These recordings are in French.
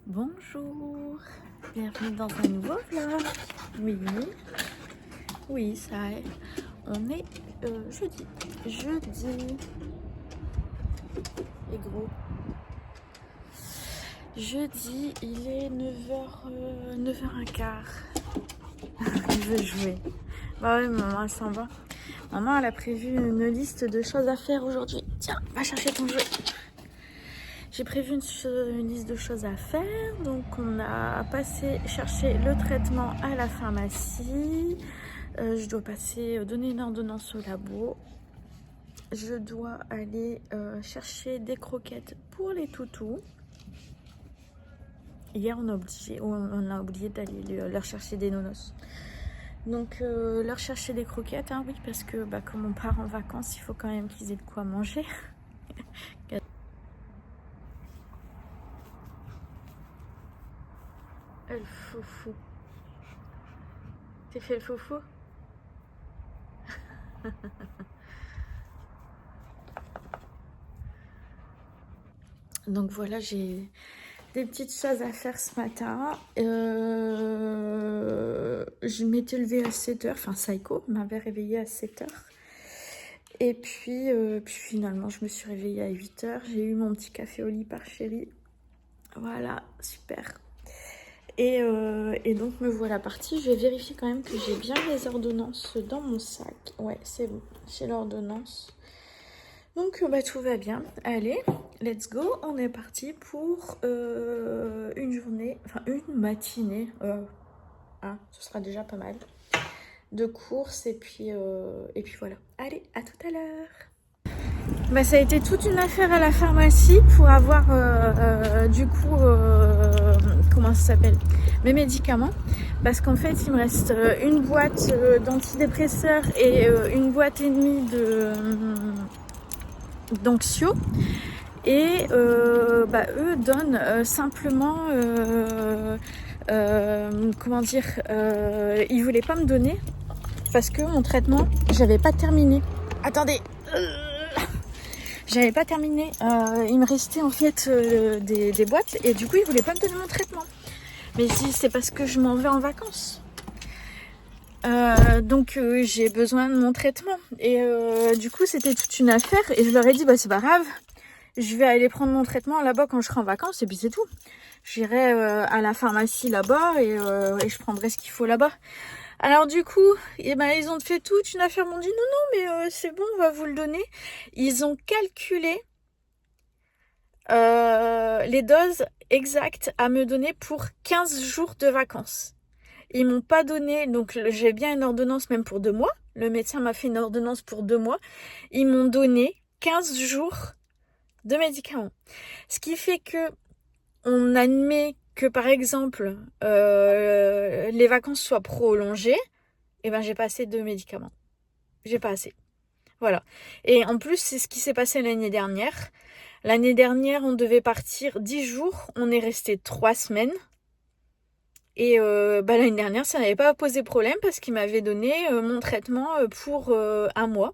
Bonjour, bienvenue dans un nouveau vlog. Oui, oui, ça est. On est jeudi. Jeudi. Et gros. Jeudi, il est 9h15. Il veut jouer. Bah ouais, maman, elle s'en va. Maman, elle a prévu une liste de choses à faire aujourd'hui. Tiens, va chercher ton jouet. J'ai prévu une liste de choses à faire. Donc, on a chercher le traitement à la pharmacie. Je dois donner une ordonnance au labo. Je dois aller chercher des croquettes pour les toutous. Hier, on a oublié d'aller leur chercher des nonos. Donc, leur chercher des croquettes, hein, oui, parce que comme on part en vacances, il faut quand même qu'ils aient de quoi manger. Le foufou. T'es fait le foufou? Donc voilà, j'ai des petites choses à faire ce matin. Je m'étais levée à 7h, enfin Saïko m'avait réveillée à 7h. Et puis finalement, je me suis réveillée à 8h. J'ai eu mon petit café au lit par Chéri. Voilà, super. Et donc me voilà partie. Je vais vérifier quand même que j'ai bien les ordonnances dans mon sac. Ouais, c'est bon, j'ai l'ordonnance. Donc tout va bien. Allez, let's go. On est parti pour une journée, enfin une matinée. Ce sera déjà pas mal de courses et puis voilà. Allez, à tout à l'heure. Ça a été toute une affaire à la pharmacie pour avoir du coup comment ça s'appelle, mes médicaments, parce qu'en fait il me reste une boîte d'antidépresseurs et une boîte et demie d'anxio. Et eux donnent simplement comment dire, ils voulaient pas me donner parce que mon traitement, j'avais pas terminé. Attendez, j'avais pas terminé. Il me restait en fait des boîtes et du coup ils voulaient pas me donner mon traitement. Mais si c'est parce que je m'en vais en vacances. Donc j'ai besoin de mon traitement et du coup c'était toute une affaire et je leur ai dit c'est pas grave. Je vais aller prendre mon traitement là-bas quand je serai en vacances et puis c'est tout. J'irai à la pharmacie là-bas et je prendrai ce qu'il faut là-bas. Alors du coup, ils ont fait toute une affaire, m'ont dit non, mais c'est bon, on va vous le donner. Ils ont calculé les doses exactes à me donner pour 15 jours de vacances. Ils m'ont pas donné, donc j'ai bien une ordonnance même pour 2 mois. Le médecin m'a fait une ordonnance pour 2 mois. Ils m'ont donné 15 jours de médicaments. Ce qui fait que on admet que par exemple les vacances soient prolongées, et j'ai pas assez de médicaments. J'ai pas assez. Voilà. Et en plus, c'est ce qui s'est passé l'année dernière. L'année dernière, on devait partir 10 jours. On est resté 3 semaines. Et l'année dernière, ça n'avait pas posé problème parce qu'il m'avait donné mon traitement pour 1 mois.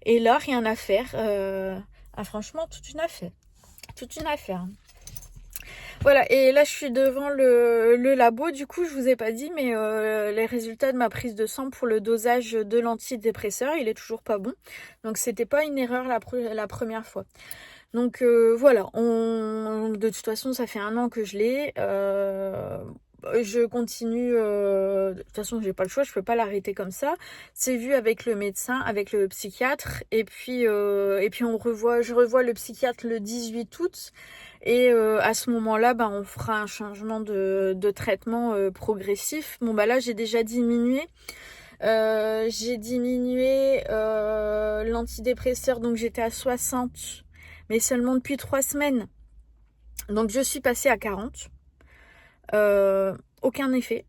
Et là, rien à faire. Franchement, toute une affaire. Toute une affaire. Voilà, et là je suis devant le labo. Du coup, je vous ai pas dit, mais les résultats de ma prise de sang pour le dosage de l'antidépresseur, il est toujours pas bon. Donc c'était pas une erreur la première fois. Donc voilà, de toute façon, ça fait 1 an que je l'ai. Je continue, de toute façon j'ai pas le choix, je peux pas l'arrêter comme ça. C'est vu avec le médecin, avec le psychiatre, et puis je revois le psychiatre le 18 août. Et à ce moment-là, on fera un changement de traitement progressif. Bon là j'ai déjà diminué. J'ai diminué l'antidépresseur, donc j'étais à 60, mais seulement depuis 3 semaines. Donc je suis passée à 40. Aucun effet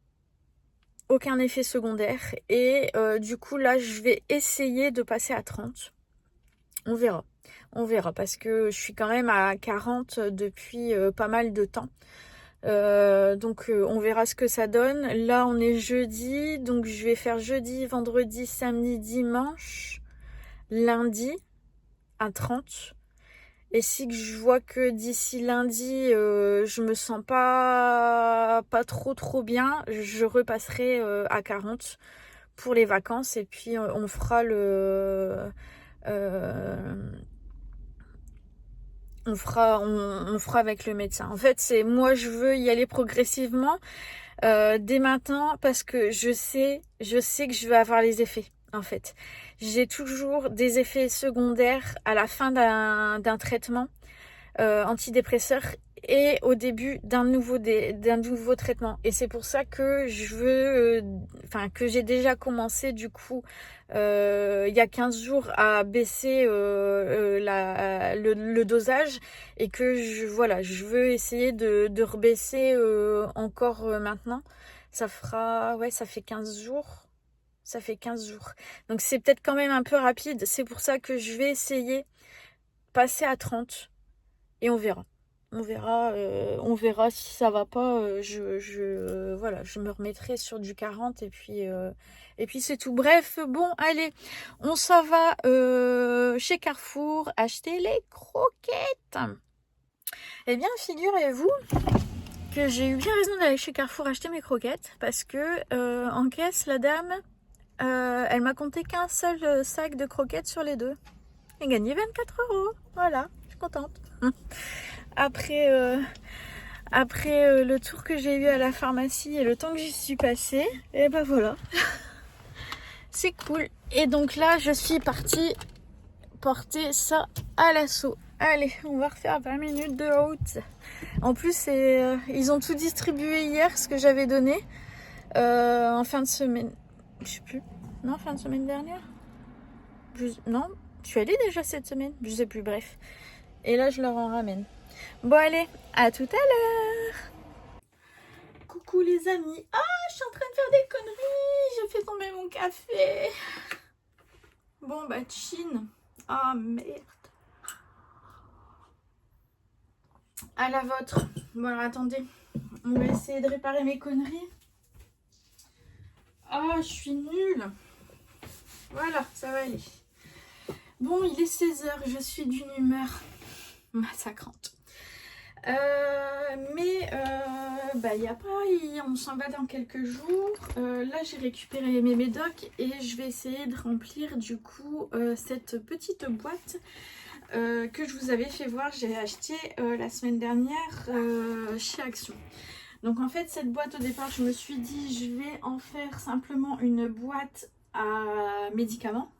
secondaire. Et du coup là je vais essayer de passer à 30. On verra parce que je suis quand même à 40 depuis pas mal de temps. Donc on verra ce que ça donne. Là on est jeudi, donc je vais faire jeudi, vendredi, samedi, dimanche, lundi à 30. Et si je vois que d'ici lundi, je me sens pas trop bien, je repasserai à 40 pour les vacances. Et puis on fera on fera avec le médecin. En fait, c'est moi, je veux y aller progressivement dès maintenant parce que je sais que je vais avoir les effets. En fait, j'ai toujours des effets secondaires à la fin d'un traitement antidépresseur et au début d'un nouveau traitement. Et c'est pour ça que je veux, que j'ai déjà commencé du coup il y a 15 jours à baisser le dosage et que je veux essayer de rebaisser encore maintenant. Ça fait 15 jours. Ça fait 15 jours. Donc c'est peut-être quand même un peu rapide. C'est pour ça que je vais essayer passer à 30 et on verra. On verra si ça va pas. Je me remettrai sur du 40 et puis c'est tout. Bref, bon, allez, on s'en va chez Carrefour acheter les croquettes. Eh bien, figurez-vous que j'ai eu bien raison d'aller chez Carrefour acheter mes croquettes parce que en caisse, la dame, elle m'a compté qu'un seul sac de croquettes sur les deux. J'ai gagné 24 €. Voilà, je suis contente. Après le tour que j'ai eu à la pharmacie et le temps que j'y suis passée, et ben voilà. C'est cool. Et donc là, je suis partie porter ça à l'assaut. Allez, on va refaire 20 minutes de route. En plus, ils ont tout distribué hier, ce que j'avais donné. En fin de semaine. Je sais plus. Non, fin de semaine dernière. Non, je suis allée déjà cette semaine. Je sais plus, bref. Et là, je leur en ramène. Bon, allez, à tout à l'heure. Coucou les amis. Ah, je suis en train de faire des conneries. J'ai fait tomber mon café. Bon, bah, Chine. Ah, merde. À la vôtre. Bon, alors, attendez. On va essayer de réparer mes conneries. Ah, je suis nulle. Voilà, ça va aller. Bon, il est 16 h. Je suis d'une humeur massacrante. Y a pas, on s'en va dans quelques jours. Là, j'ai récupéré mes médocs et je vais essayer de remplir du coup cette petite boîte que je vous avais fait voir. J'ai acheté la semaine dernière chez Action. Donc en fait, cette boîte au départ, je me suis dit, je vais en faire simplement une boîte à médicaments.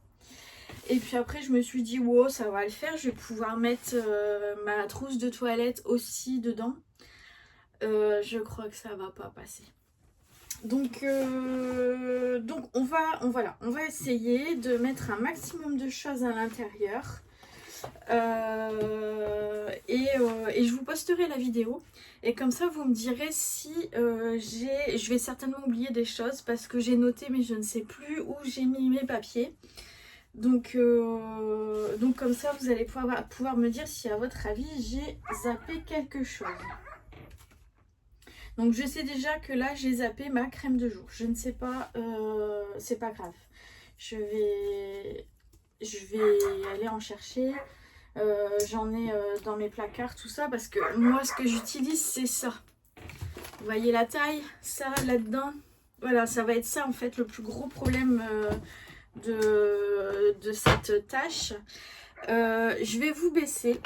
Et puis après, je me suis dit, wow, ça va le faire. Je vais pouvoir mettre ma trousse de toilette aussi dedans. Je crois que ça va pas passer. Donc on va essayer de mettre un maximum de choses à l'intérieur. Et je vous posterai la vidéo. Et comme ça, vous me direz si je vais certainement oublier des choses parce que j'ai noté, mais je ne sais plus où j'ai mis mes papiers. Donc comme ça, vous allez pouvoir me dire si à votre avis, j'ai zappé quelque chose. Donc je sais déjà que là, j'ai zappé ma crème de jour. Je ne sais pas, c'est pas grave. Je vais aller en chercher. J'en ai dans mes placards, tout ça, parce que moi, ce que j'utilise, c'est ça. Vous voyez la taille, ça, là-dedans. Voilà, ça va être ça, en fait, le plus gros problème de cette tâche. Je vais vous baisser.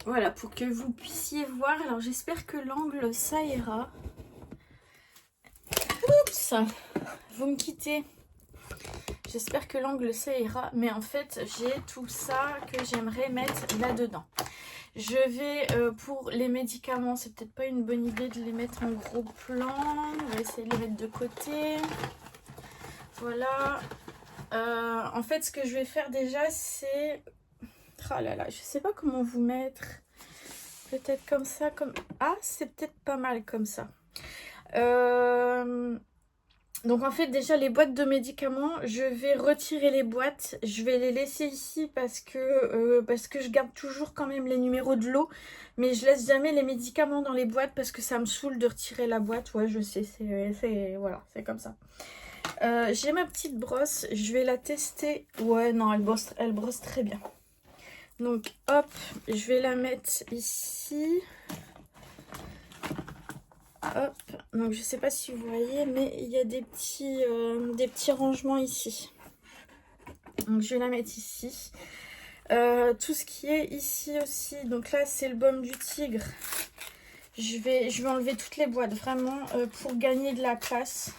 Voilà, pour que vous puissiez voir. Alors, j'espère que l'angle, ça ira. Oups! Vous me quittez. J'espère que l'angle, ça ira. Mais en fait, j'ai tout ça que j'aimerais mettre là-dedans. Je vais, pour les médicaments, c'est peut-être pas une bonne idée de les mettre en gros plan. On va essayer de les mettre de côté. Voilà. En fait, ce que je vais faire déjà, c'est... Oh là là, je sais pas comment vous mettre. Peut-être comme ça, comme... Ah, c'est peut-être pas mal comme ça. Donc en fait, déjà, les boîtes de médicaments, je vais retirer les boîtes. Je vais les laisser ici parce que je garde toujours quand même les numéros de lot. Mais je laisse jamais les médicaments dans les boîtes parce que ça me saoule de retirer la boîte. Ouais, je sais, voilà, c'est comme ça. J'ai ma petite brosse, je vais la tester. Ouais, non, elle brosse très bien. Donc hop, je vais la mettre ici. Hop, donc je sais pas si vous voyez, mais il y a des petits rangements ici. Donc je vais la mettre ici. Tout ce qui est ici aussi, donc là c'est le baume du tigre. Je vais enlever toutes les boîtes vraiment pour gagner de la place.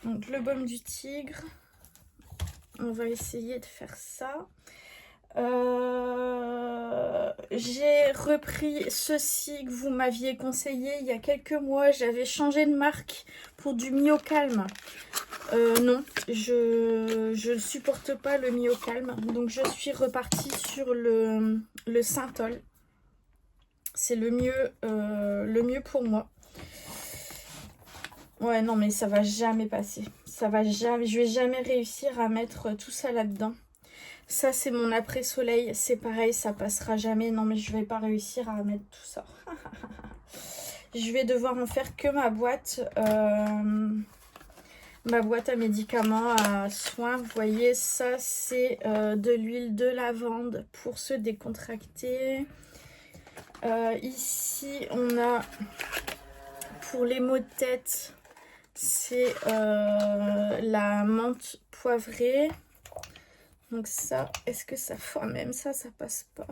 Donc le baume du tigre, on va essayer de faire ça. J'ai repris ceci que vous m'aviez conseillé il y a quelques mois. J'avais changé de marque pour du Myocalme. Non, je ne supporte pas le Myocalme. Donc je suis repartie sur le Synthol. C'est le mieux pour moi. Ouais, non, mais ça va jamais passer. Ça va jamais, je vais jamais réussir à mettre tout ça là-dedans. Ça, c'est mon après-soleil. C'est pareil, ça passera jamais. Non, mais je vais pas réussir à mettre tout ça. Je vais devoir en faire que ma boîte à médicaments, à soins. Vous voyez, ça, c'est de l'huile de lavande pour se décontracter. Ici, on a pour les maux de tête, c'est la menthe poivrée. Donc ça, est-ce que ça faut même ça passe pas.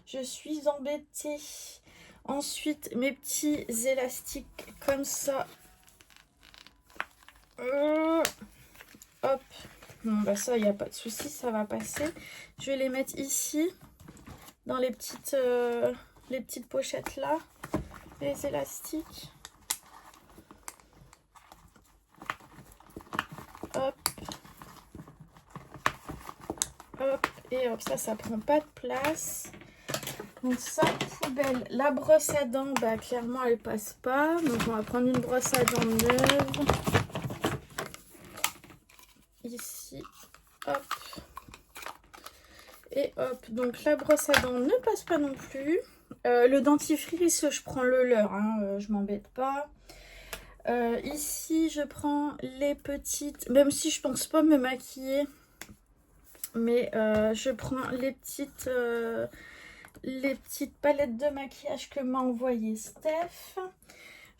Je suis embêtée. Ensuite, mes petits élastiques comme ça. Hop. Bon, bah ça, il n'y a pas de souci, ça va passer. Je vais les mettre ici, dans les petites pochettes là. Les élastiques. Hop. Hop. Et hop, ça prend pas de place. Donc ça, poubelle. La brosse à dents, bah clairement, elle passe pas. Donc on va prendre une brosse à dents neuve. Ici. Hop. Et hop. Donc la brosse à dents ne passe pas non plus. Le dentifrice, je prends le leur. Hein, je m'embête pas. Ici, je prends les petites... Même si je pense pas me maquiller. Mais je prends les petites palettes de maquillage que m'a envoyé Steph.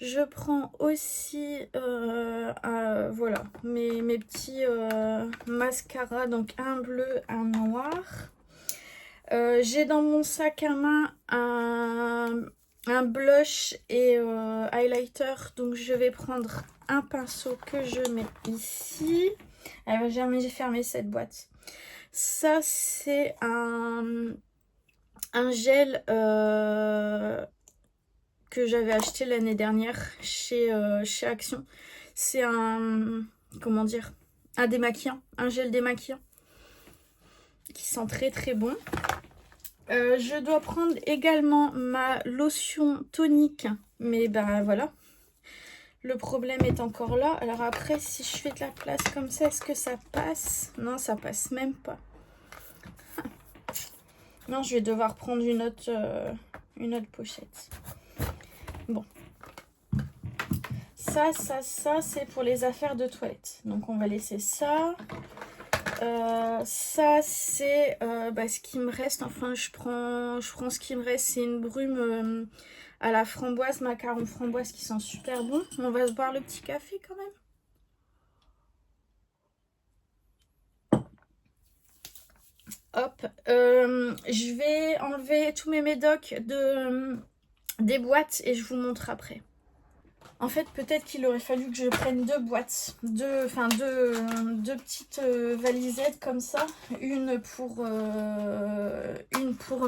Je prends aussi voilà mes petits mascaras, donc un bleu, un noir. J'ai dans mon sac à main un blush et highlighter, donc je vais prendre un pinceau que je mets ici. Elle va jamais fermer cette boîte. Ça, c'est un gel que j'avais acheté l'année dernière chez Action. C'est un, comment dire, un démaquillant, un gel démaquillant qui sent très très bon. Je dois prendre également ma lotion tonique, mais ben voilà. Le problème est encore là. Alors après, si je fais de la place comme ça, est-ce que ça passe? Non, ça passe même pas. Non, je vais devoir prendre une autre pochette. Bon. Ça, c'est pour les affaires de toilette. Donc, on va laisser ça. Ça, c'est ce qui me reste. Enfin, je prends ce qui me reste. C'est une brume à la framboise, macaron framboise qui sent super bon. On va se boire le petit café quand même. Hop, je vais enlever tous mes médocs des boîtes et je vous montre après. En fait, peut-être qu'il aurait fallu que je prenne deux boîtes, deux petites valisettes comme ça. Une pour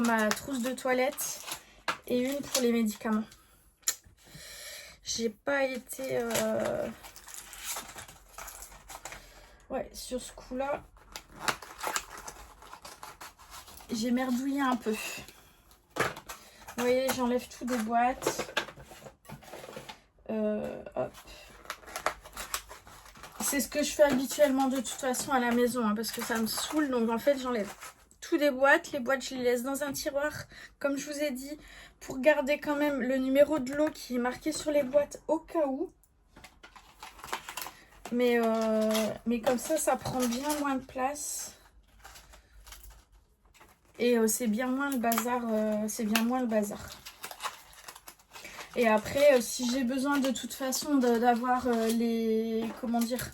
ma trousse de toilette et une pour les médicaments. J'ai pas été... Ouais, sur ce coup-là, j'ai merdouillé un peu. Vous voyez, j'enlève tout des boîtes. Hop. C'est ce que je fais habituellement de toute façon à la maison, hein, parce que ça me saoule. Donc en fait, j'enlève tout des boîtes. Les boîtes, je les laisse dans un tiroir, comme je vous ai dit, pour garder quand même le numéro de l'eau qui est marqué sur les boîtes au cas où. Mais comme ça prend bien moins de place. Et c'est bien moins le bazar. C'est bien moins le bazar. Et après, si j'ai besoin de toute façon d'avoir les... Comment dire,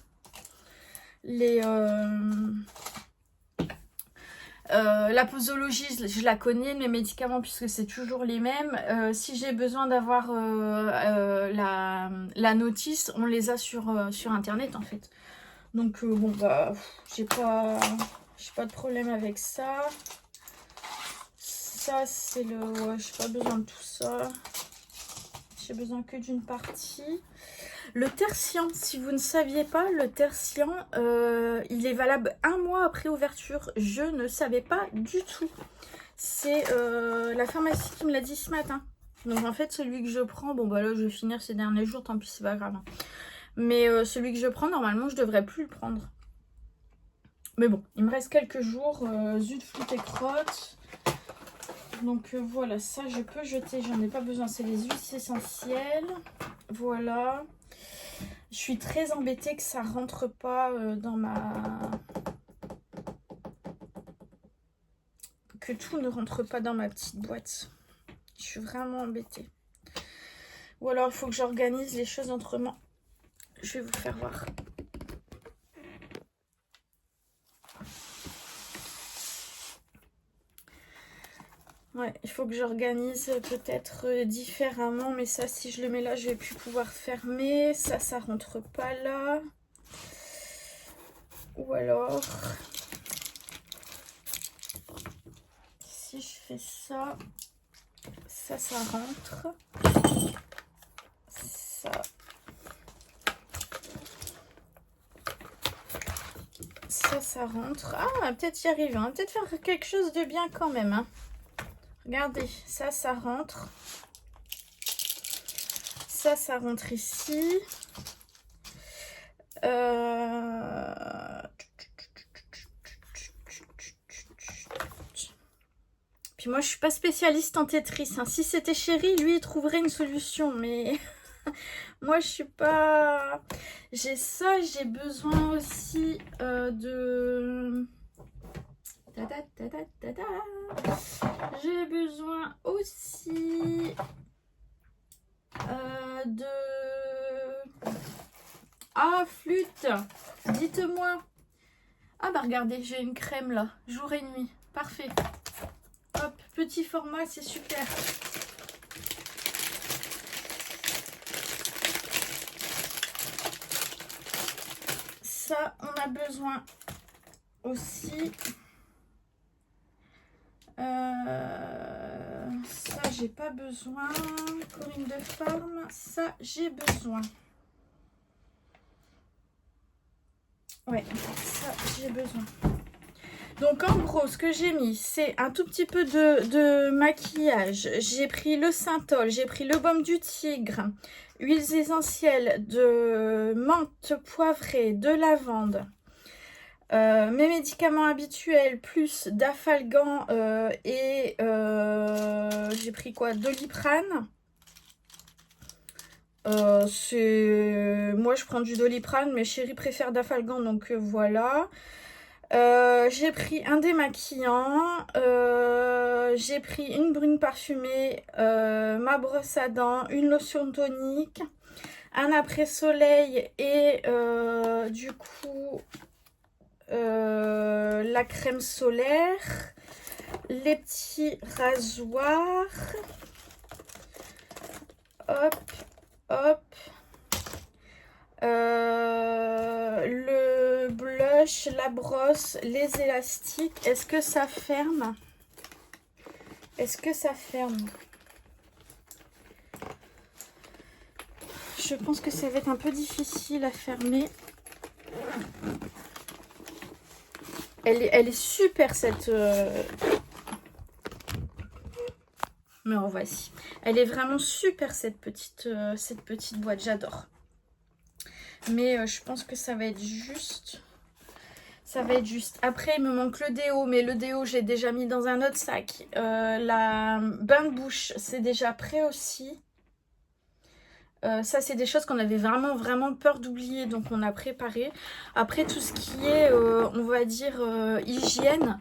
les... la posologie, je la connais, mes médicaments, puisque c'est toujours les mêmes. Si j'ai besoin d'avoir la notice, on les a sur internet en fait. Donc bon bah j'ai pas de problème avec ça. Ça c'est le... Ouais, j'ai pas besoin de tout ça. J'ai besoin que d'une partie. Le tertian, si vous ne saviez pas, le tertian, il est valable 1 mois après ouverture. Je ne savais pas du tout. C'est la pharmacie qui me l'a dit ce matin. Donc en fait, celui que je prends, bon bah là je vais finir ces derniers jours, tant pis, c'est pas grave. Hein. Mais celui que je prends, normalement, je devrais plus le prendre. Mais bon, il me reste quelques jours. Zut, flûte et crotte. Donc voilà, ça je peux jeter, j'en ai pas besoin. C'est les huiles essentielles. Voilà. Je suis très embêtée que ça rentre pas dans ma... Que tout ne rentre pas dans ma petite boîte. Je suis vraiment embêtée. Ou alors il faut que j'organise les choses autrement. Je vais vous faire voir. Ouais, il faut que j'organise peut-être différemment. Mais ça, si je le mets là, je vais plus pouvoir fermer. Ça rentre pas là. Ou alors... Si je fais ça, ça rentre. Ça rentre. Ah, on va peut-être y arriver. On va peut-être faire quelque chose de bien quand même. Hein. Regardez, ça rentre. Ça rentre ici. Puis moi, je suis pas spécialiste en Tetris. Hein. Si c'était Chéri, lui, il trouverait une solution. Mais moi, je suis pas... J'ai ça, j'ai besoin aussi de... J'ai besoin aussi de... Ah, flûte. Dites-moi. Ah bah regardez, j'ai une crème là. Jour et nuit. Parfait. Hop, petit format, c'est super. Ça, on a besoin aussi. Ça, j'ai pas besoin. Corinne de Farm, ça, j'ai besoin. Ouais, ça, j'ai besoin. Donc, en gros, ce que j'ai mis, c'est un tout petit peu de maquillage. J'ai pris le Synthol, j'ai pris le baume du tigre, huiles essentielles de menthe poivrée, de lavande. Mes médicaments habituels plus d'Afalgan et j'ai pris quoi, Doliprane. Moi je prends du Doliprane, mais Chéri préfère d'Afalgan, donc voilà. J'ai pris un démaquillant, j'ai pris une brune parfumée, ma brosse à dents, une lotion tonique, un après-soleil et du coup la crème solaire, les petits rasoirs, hop, hop, le blush, la brosse, les élastiques. Est-ce que ça ferme? Est-ce que ça ferme? Je pense que ça va être un peu difficile à fermer. Elle est super cette... Mais en voici. Elle est vraiment super cette petite boîte. J'adore. Mais je pense que ça va être juste. Ça va être juste. Après, il me manque le déo. Mais le déo, j'ai déjà mis dans un autre sac. La bain de bouche, c'est déjà prêt aussi. Ça, c'est des choses qu'on avait vraiment peur d'oublier. Donc, on a préparé. Après, tout ce qui est, on va dire, hygiène.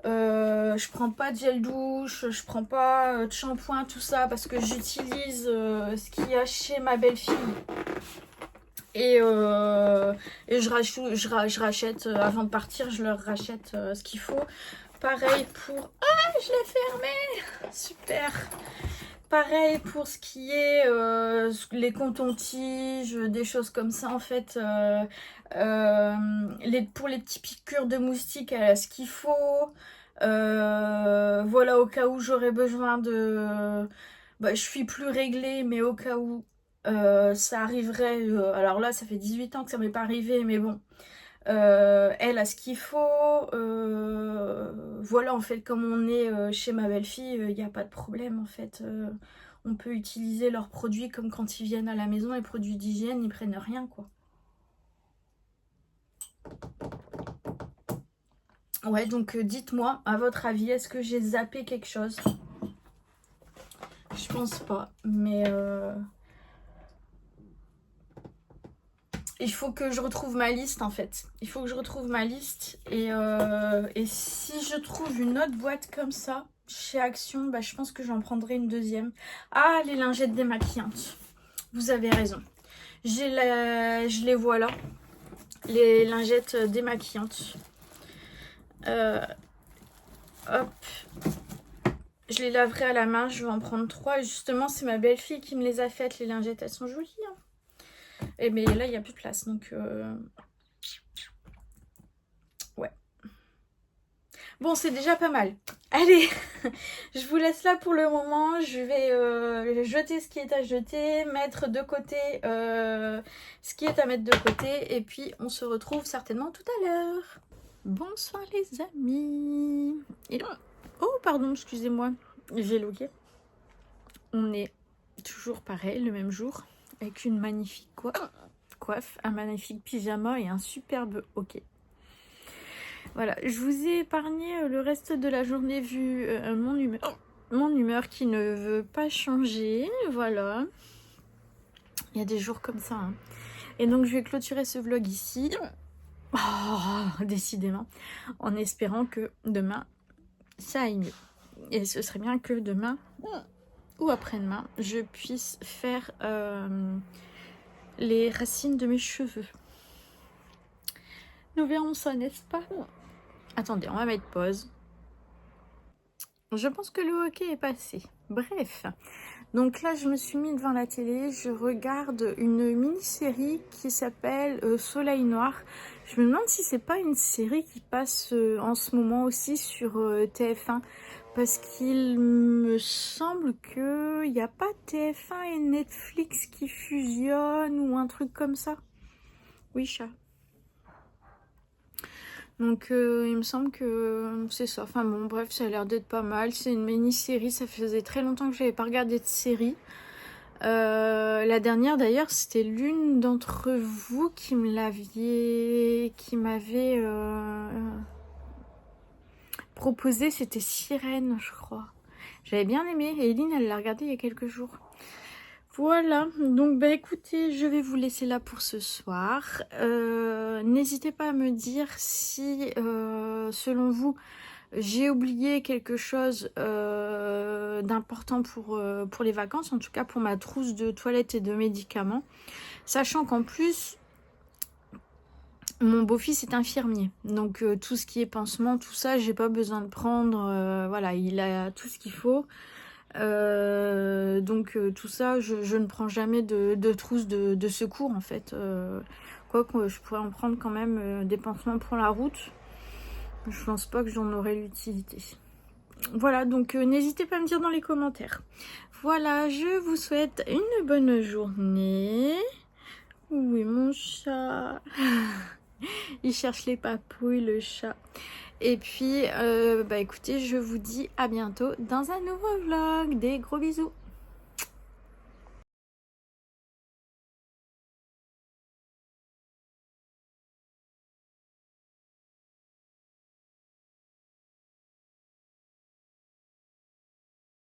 Je prends pas de gel douche, je prends pas de shampoing, tout ça, parce que j'utilise ce qu'il y a chez ma belle-fille. Et je rachète, avant de partir, je leur rachète ce qu'il faut. Pareil pour... Ah, je l'ai fermé! Super! Pareil pour ce qui est les cotons-tiges, des choses comme ça en fait. Pour les petits piqûres de moustiques, elle a ce qu'il faut. Voilà, au cas où j'aurais besoin de... Bah, je suis plus réglée, mais au cas où ça arriverait... alors là, ça fait 18 ans que ça m'est pas arrivé, mais bon. Elle a ce qu'il faut. Voilà, en fait, comme on est chez ma belle-fille, il n'y a pas de problème, en fait. On peut utiliser leurs produits comme quand ils viennent à la maison, les produits d'hygiène, ils prennent rien, quoi. Ouais, donc dites-moi, à votre avis, est-ce que j'ai zappé quelque chose? Je pense pas, mais... il faut que je retrouve ma liste en fait. Il faut que je retrouve ma liste. Et si je trouve une autre boîte comme ça, chez Action, bah, je pense que j'en prendrai une deuxième. Ah, les lingettes démaquillantes. Vous avez raison. Je les vois là. Les lingettes démaquillantes. Hop. Je les laverai à la main. Je vais en prendre 3. Justement, c'est ma belle-fille qui me les a faites. Les lingettes, elles sont jolies. Hein. Et mais là, il n'y a plus de place. Donc, ouais. Bon, c'est déjà pas mal. Allez, je vous laisse là pour le moment. Je vais jeter ce qui est à jeter, mettre de côté ce qui est à mettre de côté. Et puis, on se retrouve certainement tout à l'heure. Bonsoir les amis. Et... Oh, pardon, excusez-moi. J'ai logué. On est toujours pareil, le même jour. Avec une magnifique coiffe, un magnifique pyjama et un superbe hockey. Voilà, je vous ai épargné le reste de la journée vu mon humeur qui ne veut pas changer. Voilà. Il y a des jours comme ça. Hein. Et donc, je vais clôturer ce vlog ici. Oh, décidément. En espérant que demain, ça aille mieux. Et ce serait bien que demain ou après-demain, je puisse faire les racines de mes cheveux. Nous verrons ça, n'est-ce pas? Attendez, on va mettre pause. Je pense que le hockey est passé. Bref. Donc là, je me suis mis devant la télé. Je regarde une mini-série qui s'appelle Soleil Noir. Je me demande si c'est pas une série qui passe en ce moment aussi sur TF1. Parce qu'il me semble qu'il n'y a pas TF1 et Netflix qui fusionnent ou un truc comme ça. Oui, chat. Donc il me semble que c'est ça. Enfin bon, bref, ça a l'air d'être pas mal. C'est une mini-série. Ça faisait très longtemps que je n'avais pas regardé de série. La dernière d'ailleurs, c'était l'une d'entre vous qui m'avait proposé. C'était Sirène, je crois. J'avais bien aimé. Et Eline, elle l'a regardé il y a quelques jours. Voilà, donc bah écoutez, je vais vous laisser là pour ce soir. N'hésitez pas à me dire si, selon vous, j'ai oublié quelque chose d'important pour les vacances, en tout cas pour ma trousse de toilette et de médicaments. Sachant qu'en plus, mon beau-fils est infirmier, donc tout ce qui est pansement, tout ça, j'ai pas besoin de prendre. Voilà, il a tout ce qu'il faut. Donc tout ça, je ne prends jamais de trousse de secours en fait. Quoique je pourrais en prendre quand même des pansements pour la route. Je pense pas que j'en aurais l'utilité. Voilà, donc n'hésitez pas à me dire dans les commentaires. Voilà, je vous souhaite une bonne journée. Oui, mon chat. Il cherche les papouilles, le chat. Et puis, bah écoutez, je vous dis à bientôt dans un nouveau vlog. Des gros bisous.